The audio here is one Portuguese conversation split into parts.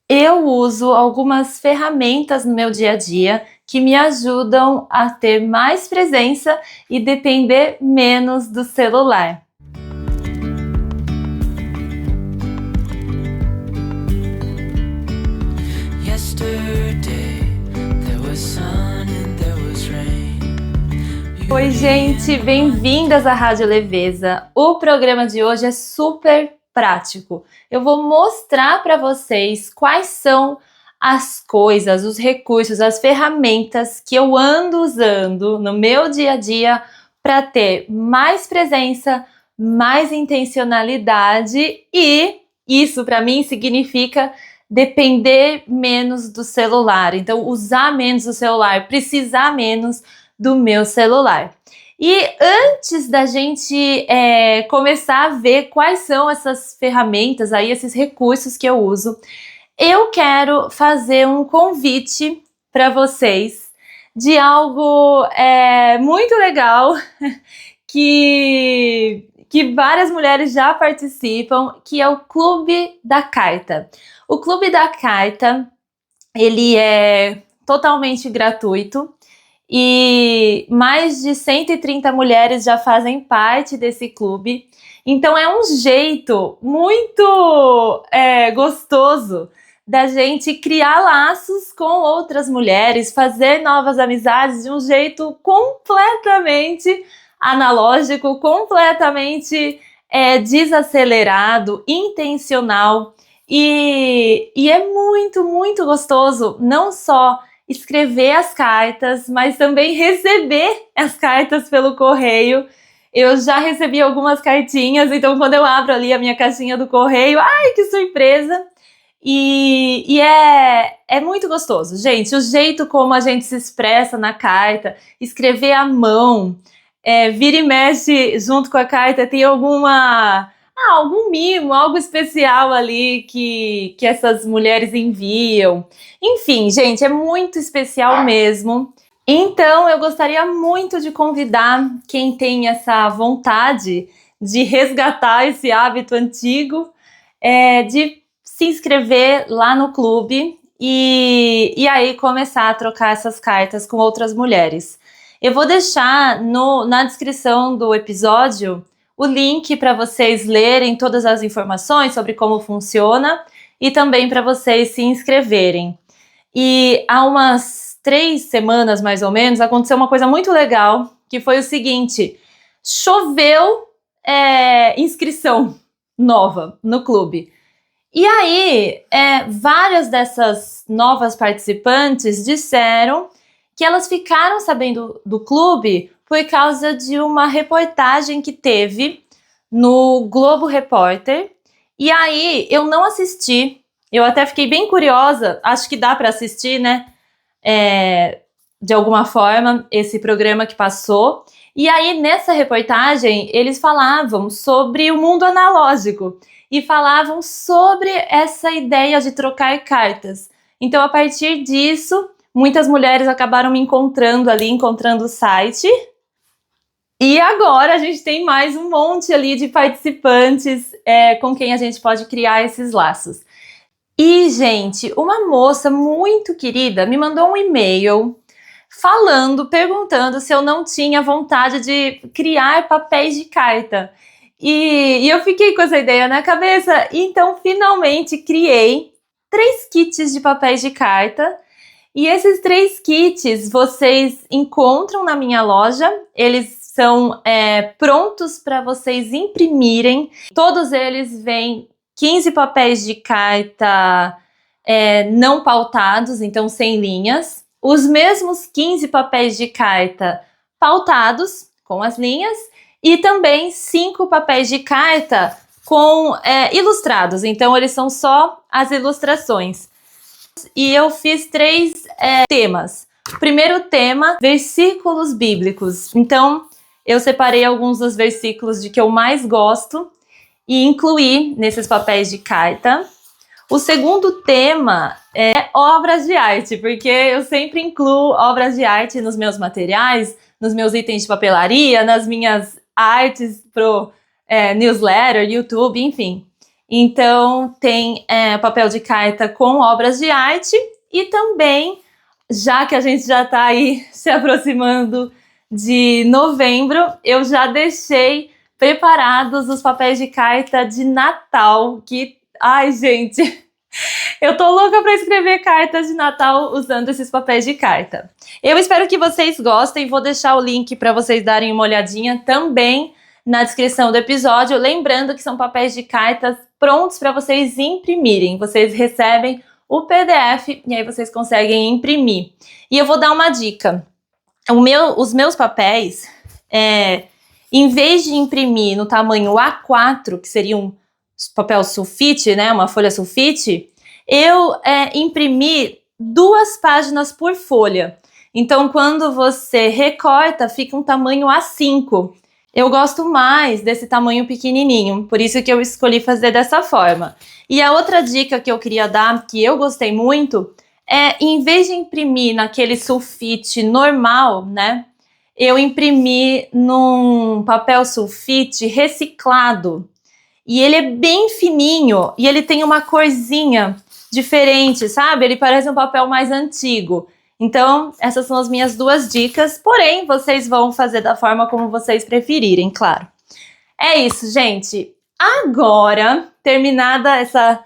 Eu uso algumas ferramentas no meu dia a dia que me ajudam a ter mais presença e depender menos do celular. Yesterday there was sun and there was rain. Oi, gente, bem-vindas à Rádio Leveza. O programa de hoje é super prático. Eu vou mostrar para vocês quais são as coisas, os recursos, as ferramentas que eu ando usando no meu dia a dia para ter mais presença, mais intencionalidade e isso para mim significa depender menos do celular. Então, usar menos o celular, precisar menos do meu celular. E antes da gente começar a ver quais são essas ferramentas aí, esses recursos que eu uso, eu quero fazer um convite para vocês de algo muito legal que várias mulheres já participam, que é o Clube da Carta. O Clube da Carta, ele é totalmente gratuito e mais de 130 mulheres já fazem parte desse clube. Então é um jeito muito gostoso da gente criar laços com outras mulheres, fazer novas amizades de um jeito completamente analógico, completamente desacelerado, intencional. E é muito, muito gostoso, não só escrever as cartas, mas também receber as cartas pelo correio. Eu já recebi algumas cartinhas, então quando eu abro ali a minha caixinha do correio, ai, que surpresa! E é muito gostoso, gente, o jeito como a gente se expressa na carta, escrever à mão, vira e mexe junto com a carta, tem algum mimo, algo especial ali que essas mulheres enviam. Enfim, gente, é muito especial mesmo. Então, eu gostaria muito de convidar quem tem essa vontade de resgatar esse hábito antigo, de se inscrever lá no clube e aí começar a trocar essas cartas com outras mulheres. Eu vou deixar na descrição do episódio o link para vocês lerem todas as informações sobre como funciona e também para vocês se inscreverem. E há umas 3 semanas, mais ou menos, aconteceu uma coisa muito legal, que foi o seguinte: choveu inscrição nova no clube. E aí, várias dessas novas participantes disseram que elas ficaram sabendo do clube por causa de uma reportagem que teve no Globo Repórter. E aí, eu não assisti, eu até fiquei bem curiosa, acho que dá para assistir, né? De alguma forma, esse programa que passou. E aí, nessa reportagem, eles falavam sobre o mundo analógico e falavam sobre essa ideia de trocar cartas. Então, a partir disso, muitas mulheres acabaram me encontrando ali, encontrando o site. E agora a gente tem mais um monte ali de participantes com quem a gente pode criar esses laços. E, gente, uma moça muito querida me mandou um e-mail perguntando se eu não tinha vontade de criar papéis de carta. E eu fiquei com essa ideia na cabeça, então finalmente criei 3 kits de papéis de carta. E esses 3 kits vocês encontram na minha loja, eles são prontos para vocês imprimirem. Todos eles vêm 15 papéis de carta não pautados, então sem linhas. Os mesmos 15 papéis de carta pautados, com as linhas. E também 5 papéis de carta com ilustrados, então eles são só as ilustrações. E eu fiz 3 temas. O primeiro tema, versículos bíblicos. Então, eu separei alguns dos versículos de que eu mais gosto e incluí nesses papéis de carta. O segundo tema é obras de arte, porque eu sempre incluo obras de arte nos meus materiais, nos meus itens de papelaria, nas minhas artes pro newsletter, YouTube, enfim. Então tem papel de carta com obras de arte e também, já que a gente já está aí se aproximando de novembro, eu já deixei preparados os papéis de carta de Natal, que, ai gente, eu tô louca para escrever cartas de Natal usando esses papéis de carta. Eu espero que vocês gostem, vou deixar o link para vocês darem uma olhadinha também na descrição do episódio, lembrando que são papéis de cartas prontos para vocês imprimirem. Vocês recebem o PDF e aí vocês conseguem imprimir. E eu vou dar uma dica. Os meus papéis, em vez de imprimir no tamanho A4, que seria um papel sulfite, né, uma folha sulfite, eu imprimi 2 páginas por folha. Então, quando você recorta, fica um tamanho A5. Eu gosto mais desse tamanho pequenininho, por isso que eu escolhi fazer dessa forma. E a outra dica que eu queria dar, que eu gostei muito, em vez de imprimir naquele sulfite normal, né, eu imprimi num papel sulfite reciclado. E ele é bem fininho e ele tem uma corzinha diferente, sabe? Ele parece um papel mais antigo. Então, essas são as minhas 2 dicas, porém, vocês vão fazer da forma como vocês preferirem, claro. É isso, gente. Agora, terminada essa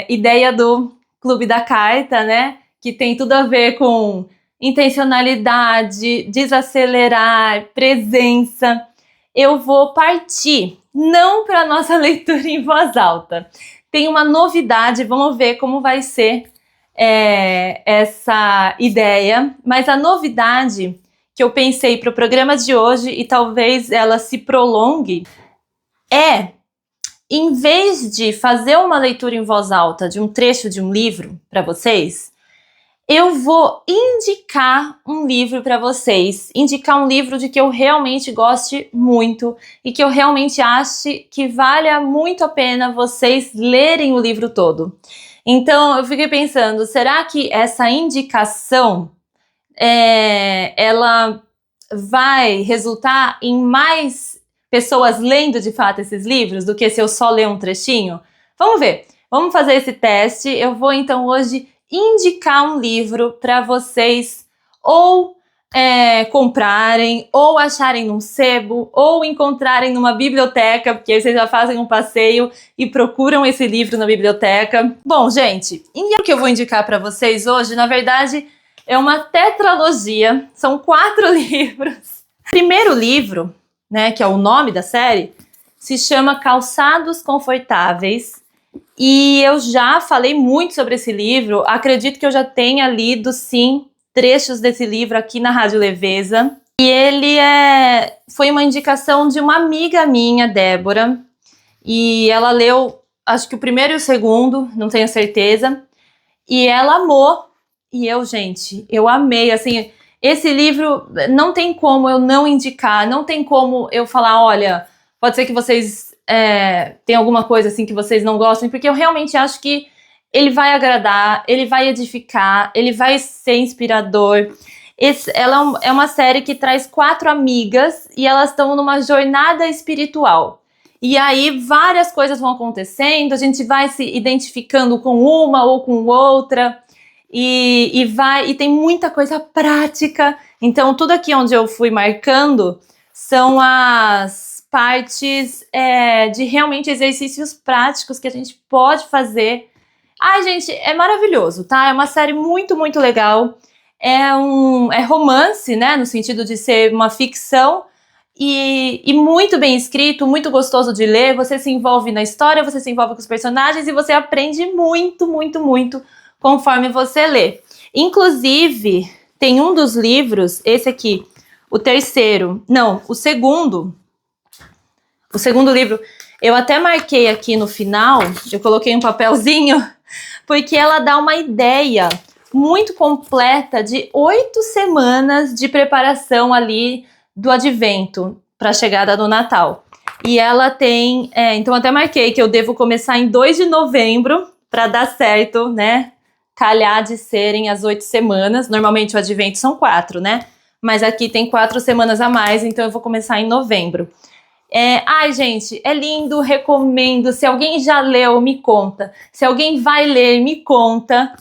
ideia do Clube da Carta, né? Que tem tudo a ver com intencionalidade, desacelerar, presença. Eu vou partir, não para a nossa leitura em voz alta. Tem uma novidade, vamos ver como vai ser essa ideia, mas a novidade que eu pensei para o programa de hoje, e talvez ela se prolongue, em vez de fazer uma leitura em voz alta de um trecho de um livro para vocês, eu vou indicar um livro para vocês, indicar um livro de que eu realmente goste muito e que eu realmente ache que valha muito a pena vocês lerem o livro todo. Então, eu fiquei pensando, será que essa indicação, ela vai resultar em mais pessoas lendo de fato esses livros do que se eu só ler um trechinho? Vamos ver, vamos fazer esse teste. Eu vou então hoje indicar um livro para vocês ou comprarem, ou acharem num sebo, ou encontrarem numa biblioteca, porque aí vocês já fazem um passeio e procuram esse livro na biblioteca. Bom, gente, e o que eu vou indicar para vocês hoje, na verdade, é uma tetralogia, são 4 livros. O primeiro livro, né, que é o nome da série, se chama Calçados Confortáveis, e eu já falei muito sobre esse livro, acredito que eu já tenha lido, sim, trechos desse livro aqui na Rádio Leveza. E ele foi uma indicação de uma amiga minha, Débora, e ela leu, acho que o primeiro e o segundo, não tenho certeza, e ela amou, e eu amei, assim, esse livro não tem como eu não indicar, não tem como eu falar, olha, pode ser que vocês tenham alguma coisa assim que vocês não gostem, porque eu realmente acho que ele vai agradar, ele vai edificar, ele vai ser inspirador. Ela é uma série que traz 4 amigas e elas estão numa jornada espiritual. E aí várias coisas vão acontecendo, a gente vai se identificando com uma ou com outra e tem muita coisa prática. Então tudo aqui onde eu fui marcando são as partes de realmente exercícios práticos que a gente pode fazer. Ai, gente, é maravilhoso, tá? É uma série muito, muito legal. É romance, né? No sentido de ser uma ficção e muito bem escrito, muito gostoso de ler. Você se envolve na história, você se envolve com os personagens e você aprende muito, muito, muito conforme você lê. Inclusive, tem um dos livros, esse aqui, o segundo livro, eu até marquei aqui no final, eu coloquei um papelzinho, porque ela dá uma ideia muito completa de 8 semanas de preparação ali do advento para a chegada do Natal. E ela tem, então até marquei que eu devo começar em 2 de novembro para dar certo, né? Calhar de serem as 8 semanas. Normalmente o advento são 4, né? Mas aqui tem 4 semanas a mais, então eu vou começar em novembro. Ai, gente, é lindo, recomendo. Se alguém já leu, me conta. Se alguém vai ler, me conta.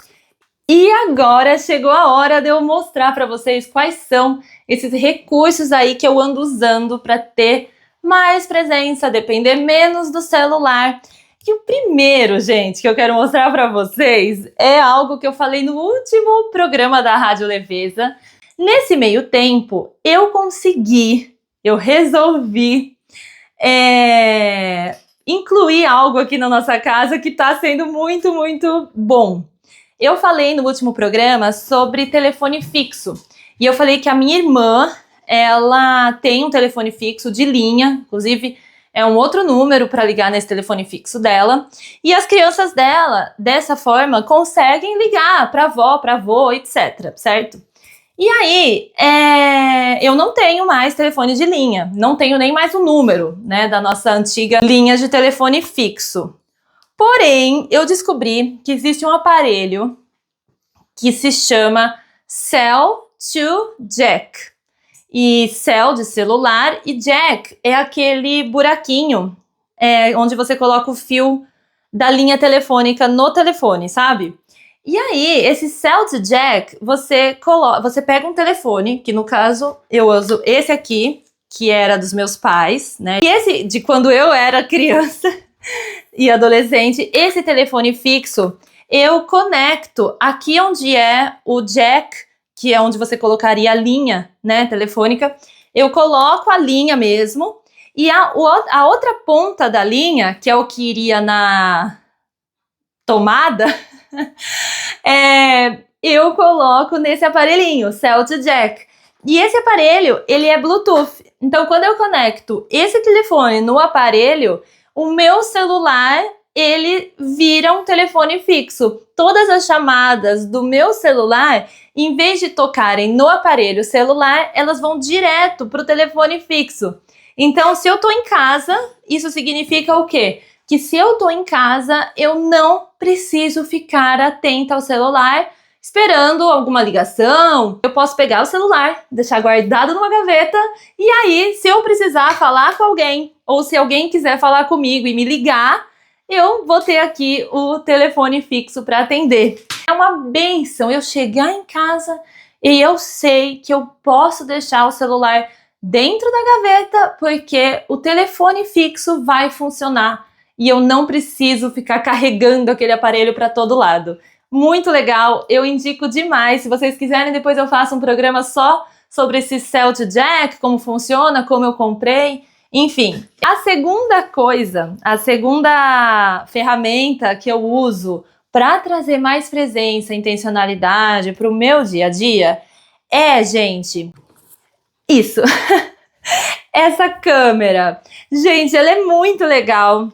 E agora chegou a hora de eu mostrar para vocês quais são esses recursos aí que eu ando usando para ter mais presença, depender menos do celular. E o primeiro, gente, que eu quero mostrar para vocês é algo que eu falei no último programa da Rádio Leveza. Nesse meio tempo, eu resolvi incluir algo aqui na nossa casa que está sendo muito, muito bom. Eu falei no último programa sobre telefone fixo. E eu falei que a minha irmã, ela tem um telefone fixo de linha, inclusive é um outro número para ligar nesse telefone fixo dela. E as crianças dela, dessa forma, conseguem ligar para avó, para avô, etc, certo? E aí, eu não tenho mais telefone de linha, não tenho nem mais o número, né, da nossa antiga linha de telefone fixo. Porém, eu descobri que existe um aparelho que se chama Cell to Jack. E Cell de celular e Jack é aquele buraquinho onde você coloca o fio da linha telefônica no telefone, sabe? E aí, esse Cell to Jack, você pega um telefone, que no caso eu uso esse aqui, que era dos meus pais, né? E esse de quando eu era criança e adolescente, esse telefone fixo, eu conecto aqui onde é o jack, que é onde você colocaria a linha, né, telefônica, eu coloco a linha mesmo, e a outra ponta da linha, que é o que iria na tomada, eu coloco nesse aparelhinho, Cell to Jack. E esse aparelho, ele é Bluetooth. Então, quando eu conecto esse telefone no aparelho, o meu celular, ele vira um telefone fixo. Todas as chamadas do meu celular, em vez de tocarem no aparelho celular, elas vão direto para o telefone fixo. Então, se eu estou em casa, isso significa o quê? Que se eu estou em casa, eu não preciso ficar atenta ao celular, esperando alguma ligação. Eu posso pegar o celular, deixar guardado numa gaveta, e aí, se eu precisar falar com alguém, ou se alguém quiser falar comigo e me ligar, eu vou ter aqui o telefone fixo para atender. É uma bênção eu chegar em casa e eu sei que eu posso deixar o celular dentro da gaveta, porque o telefone fixo vai funcionar e eu não preciso ficar carregando aquele aparelho para todo lado. Muito legal, eu indico demais. Se vocês quiserem, depois eu faço um programa só sobre esse Cell to Jack, como funciona, como eu comprei, enfim. A segunda ferramenta que eu uso para trazer mais presença e intencionalidade para o meu dia a dia gente, isso, essa câmera. Gente, ela é muito legal.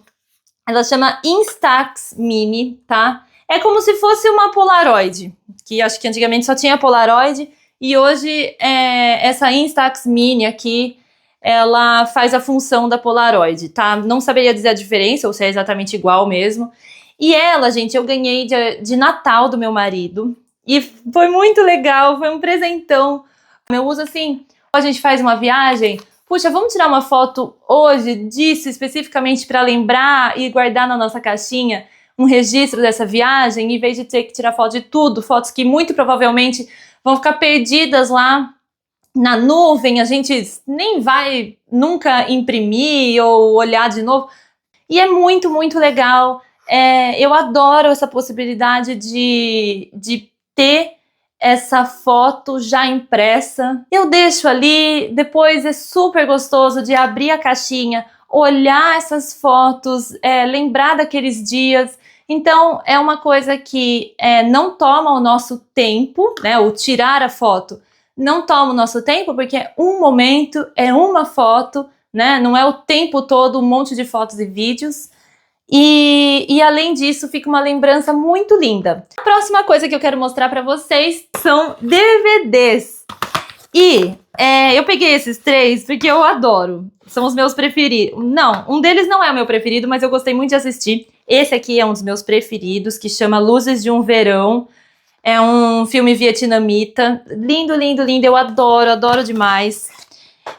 Ela chama Instax Mini, tá? É como se fosse uma Polaroid, que acho que antigamente só tinha Polaroid, e hoje essa Instax Mini aqui, ela faz a função da Polaroid, tá? Não saberia dizer a diferença, ou se é exatamente igual mesmo. E ela, gente, eu ganhei de Natal do meu marido, e foi muito legal, foi um presentão. Eu uso assim, a gente faz uma viagem, puxa, vamos tirar uma foto hoje disso especificamente para lembrar e guardar na nossa caixinha um registro dessa viagem, em vez de ter que tirar foto de tudo, fotos que muito provavelmente vão ficar perdidas lá na nuvem, a gente nem vai nunca imprimir ou olhar de novo. E é muito, muito legal. Eu adoro essa possibilidade de ter essa foto já impressa. Eu deixo ali, depois é super gostoso de abrir a caixinha, olhar essas fotos, lembrar daqueles dias. Então, é uma coisa que não toma o nosso tempo, né? O tirar a foto não toma o nosso tempo, porque é um momento, é uma foto, né? Não é o tempo todo um monte de fotos e vídeos. E além disso, fica uma lembrança muito linda. A próxima coisa que eu quero mostrar para vocês são DVDs. E eu peguei esses 3 porque eu adoro. São os meus preferidos. Não, um deles não é o meu preferido, mas eu gostei muito de assistir. Esse aqui é um dos meus preferidos, que chama Luzes de um Verão. É um filme vietnamita. Lindo, lindo, lindo. Eu adoro, adoro demais.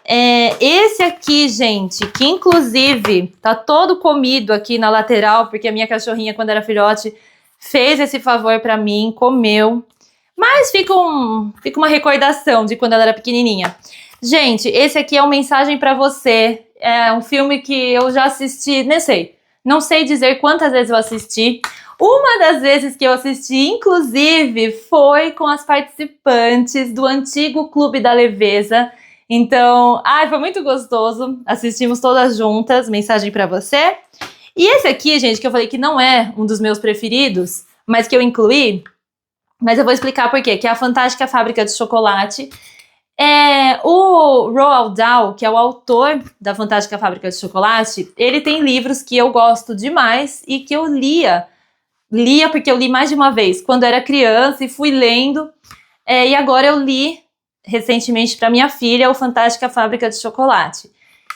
Esse aqui, gente, que inclusive tá todo comido aqui na lateral, porque a minha cachorrinha, quando era filhote, fez esse favor pra mim, comeu. Mas fica uma recordação de quando ela era pequenininha. Gente, esse aqui é uma mensagem pra você. É um filme que eu já assisti, não sei dizer quantas vezes eu assisti. Uma das vezes que eu assisti, inclusive, foi com as participantes do antigo Clube da Leveza. Então, foi muito gostoso. Assistimos todas juntas, mensagem pra você. E esse aqui, gente, que eu falei que não é um dos meus preferidos, mas que eu incluí, mas eu vou explicar por quê, que é a Fantástica Fábrica de Chocolate. O Roald Dahl, que é o autor da Fantástica Fábrica de Chocolate, ele tem livros que eu gosto demais e que eu lia porque eu li mais de uma vez, quando era criança e fui lendo, e agora eu li recentemente para minha filha o Fantástica Fábrica de Chocolate.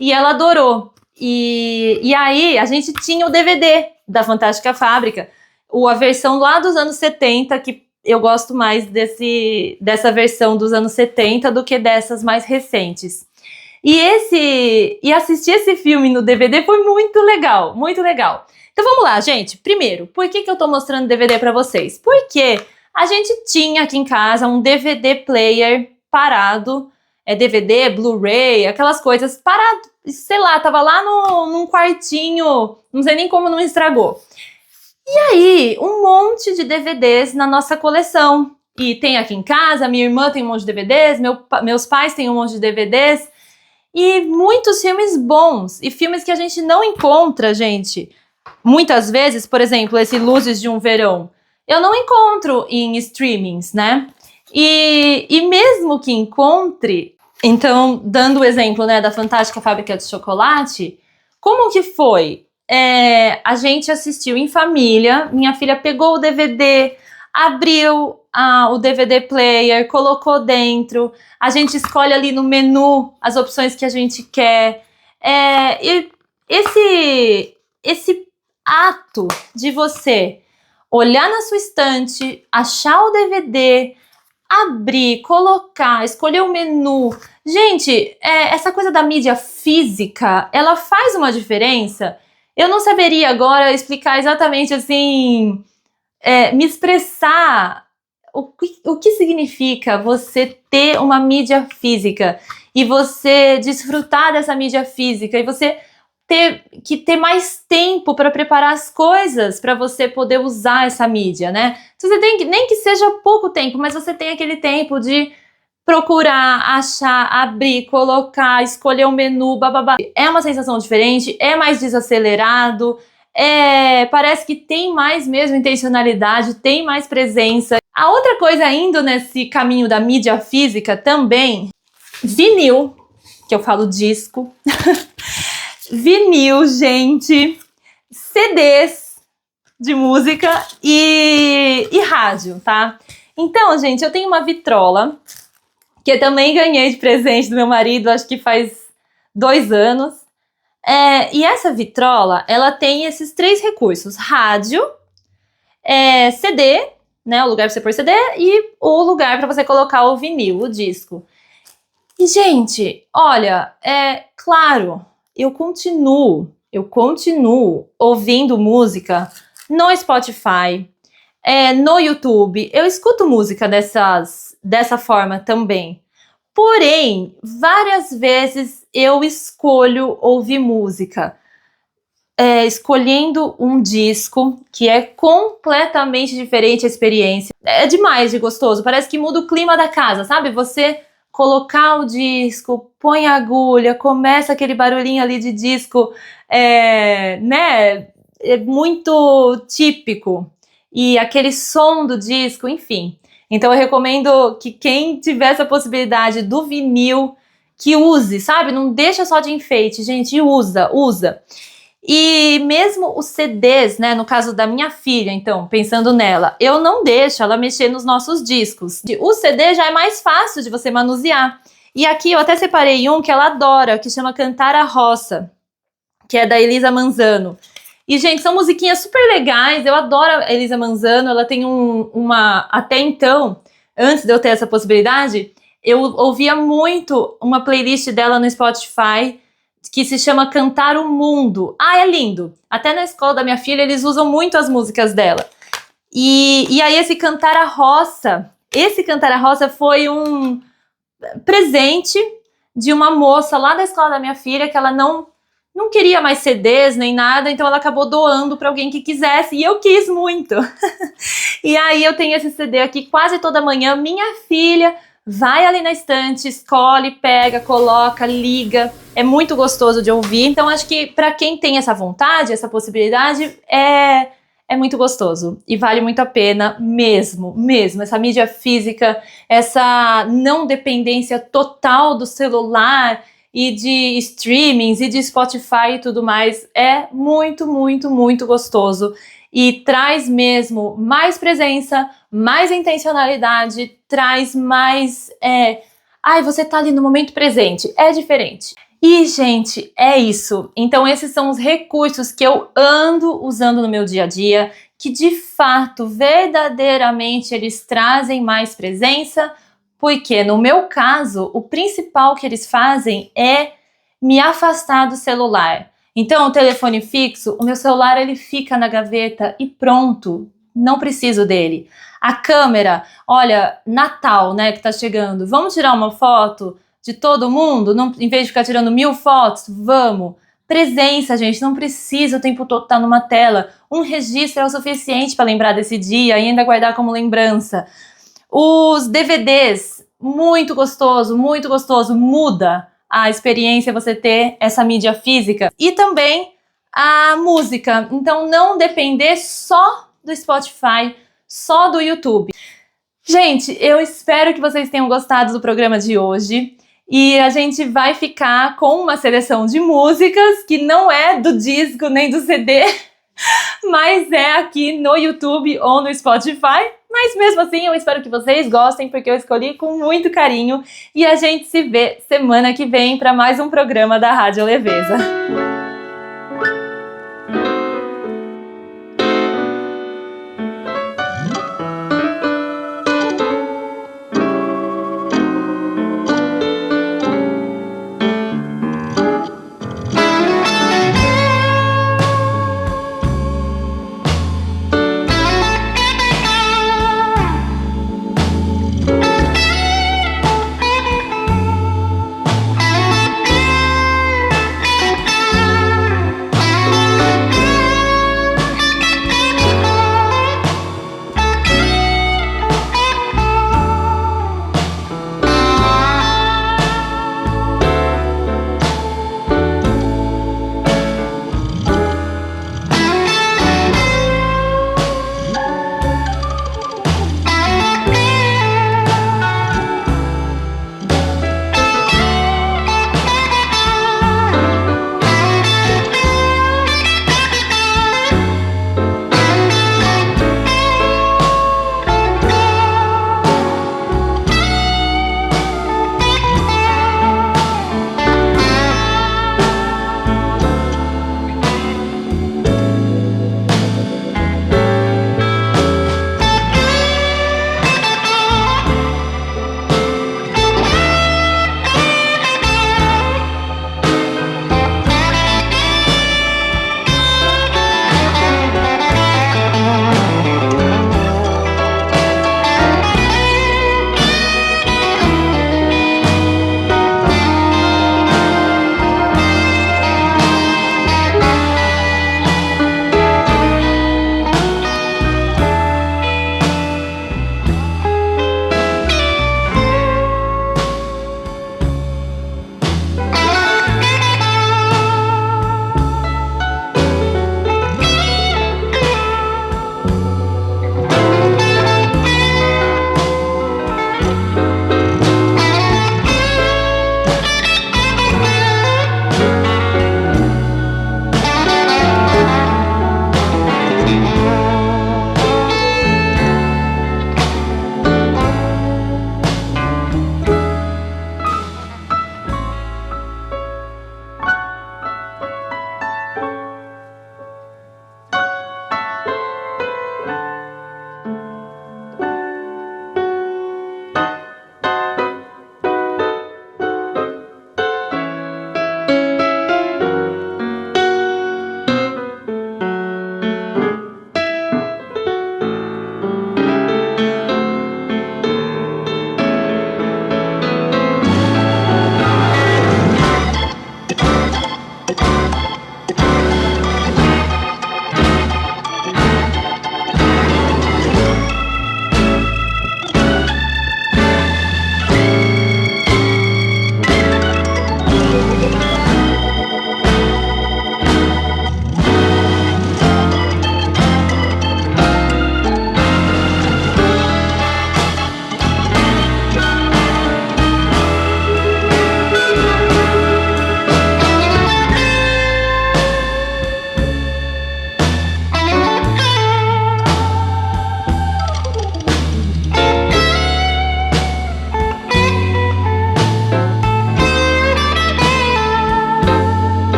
E ela adorou. E aí a gente tinha o DVD da Fantástica Fábrica, a versão lá dos anos 70, que eu gosto mais dessa versão dos anos 70 do que dessas mais recentes. E assistir esse filme no DVD foi muito legal, muito legal. Então vamos lá, gente. Primeiro, por que eu tô mostrando DVD pra vocês? Porque a gente tinha aqui em casa um DVD player parado, DVD, Blu-ray, aquelas coisas parado, sei lá, tava lá num quartinho, não sei nem como não estragou. E aí, um monte de DVDs na nossa coleção. E tem aqui em casa, minha irmã tem um monte de DVDs, meus pais têm um monte de DVDs. E muitos filmes bons. E filmes que a gente não encontra, gente. Muitas vezes, por exemplo, esse Luzes de um Verão, eu não encontro em streamings, né? E mesmo que encontre, então, dando o exemplo, né, da Fantástica Fábrica de Chocolate, como que foi? A gente assistiu em família, minha filha pegou o DVD, abriu o DVD player, colocou dentro, a gente escolhe ali no menu as opções que a gente quer. E esse ato de você olhar na sua estante, achar o DVD, abrir, colocar, escolher o menu. Gente, essa coisa da mídia física, ela faz uma diferença. Eu não saberia agora explicar exatamente assim, me expressar o que significa você ter uma mídia física e você desfrutar dessa mídia física e você ter mais tempo para preparar as coisas para você poder usar essa mídia, né? Você tem nem que seja pouco tempo, mas você tem aquele tempo de procurar, achar, abrir, colocar, escolher o menu, bababá. É uma sensação diferente, é mais desacelerado, parece que tem mais mesmo intencionalidade, tem mais presença. A outra coisa indo nesse caminho da mídia física também, vinil, que eu falo disco, vinil, gente, CDs de música e rádio, tá? Então, gente, eu tenho uma vitrola que eu também ganhei de presente do meu marido, acho que faz 2 anos. E essa vitrola, ela tem esses 3 recursos: rádio, CD, né, o lugar para você pôr CD, e o lugar para você colocar o vinil, o disco. E, gente, olha, claro, eu continuo ouvindo música no Spotify, no YouTube. Eu escuto música dessa forma também. Porém, várias vezes eu escolho ouvir música, escolhendo um disco que é completamente diferente a experiência. É demais de gostoso, parece que muda o clima da casa, sabe? Você colocar o disco, põe a agulha, começa aquele barulhinho ali de disco, né? É muito típico. E aquele som do disco, enfim. Então eu recomendo que quem tiver essa possibilidade do vinil, que use, sabe? Não deixa só de enfeite, gente, usa. E mesmo os CDs, né, no caso da minha filha, então, pensando nela, eu não deixo ela mexer nos nossos discos. O CD já é mais fácil de você manusear. E aqui eu até separei um que ela adora, que chama Cantar a Roça, que é da Elisa Manzano. E, gente, são musiquinhas super legais, eu adoro a Elisa Manzano, ela tem até então, antes de eu ter essa possibilidade, eu ouvia muito uma playlist dela no Spotify que se chama Cantar o Mundo. Ah, é lindo! Até na escola da minha filha eles usam muito as músicas dela. E aí esse Cantar a Roça foi um presente de uma moça lá da escola da minha filha que ela não queria mais CDs nem nada, então ela acabou doando para alguém que quisesse, e eu quis muito. E aí eu tenho esse CD aqui quase toda manhã, minha filha vai ali na estante, escolhe, pega, coloca, liga, é muito gostoso de ouvir. Então acho que para quem tem essa vontade, essa possibilidade, é muito gostoso e vale muito a pena mesmo, essa mídia física, essa não dependência total do celular e de streamings e de Spotify e tudo mais, é muito, muito, muito gostoso e traz mesmo mais presença, mais intencionalidade, traz mais... você tá ali no momento presente, é diferente. E, gente, é isso. Então, esses são os recursos que eu ando usando no meu dia a dia, que de fato, verdadeiramente, eles trazem mais presença, porque no meu caso, o principal que eles fazem é me afastar do celular. Então, o telefone fixo, o meu celular ele fica na gaveta e pronto, não preciso dele. A câmera, olha, Natal, né, que tá chegando, vamos tirar uma foto de todo mundo, não, em vez de ficar tirando 1000 fotos, vamos. Presença, gente, não precisa o tempo todo estar numa tela. Um registro é o suficiente para lembrar desse dia e ainda guardar como lembrança. Os DVDs, muito gostoso, muda a experiência você ter essa mídia física. E também a música, então não depender só do Spotify, só do YouTube. Gente, eu espero que vocês tenham gostado do programa de hoje. E a gente vai ficar com uma seleção de músicas que não é do disco nem do CD, mas é aqui no YouTube ou no Spotify. Mas mesmo assim eu espero que vocês gostem, porque eu escolhi com muito carinho. E a gente se vê semana que vem para mais um programa da Rádio Leveza.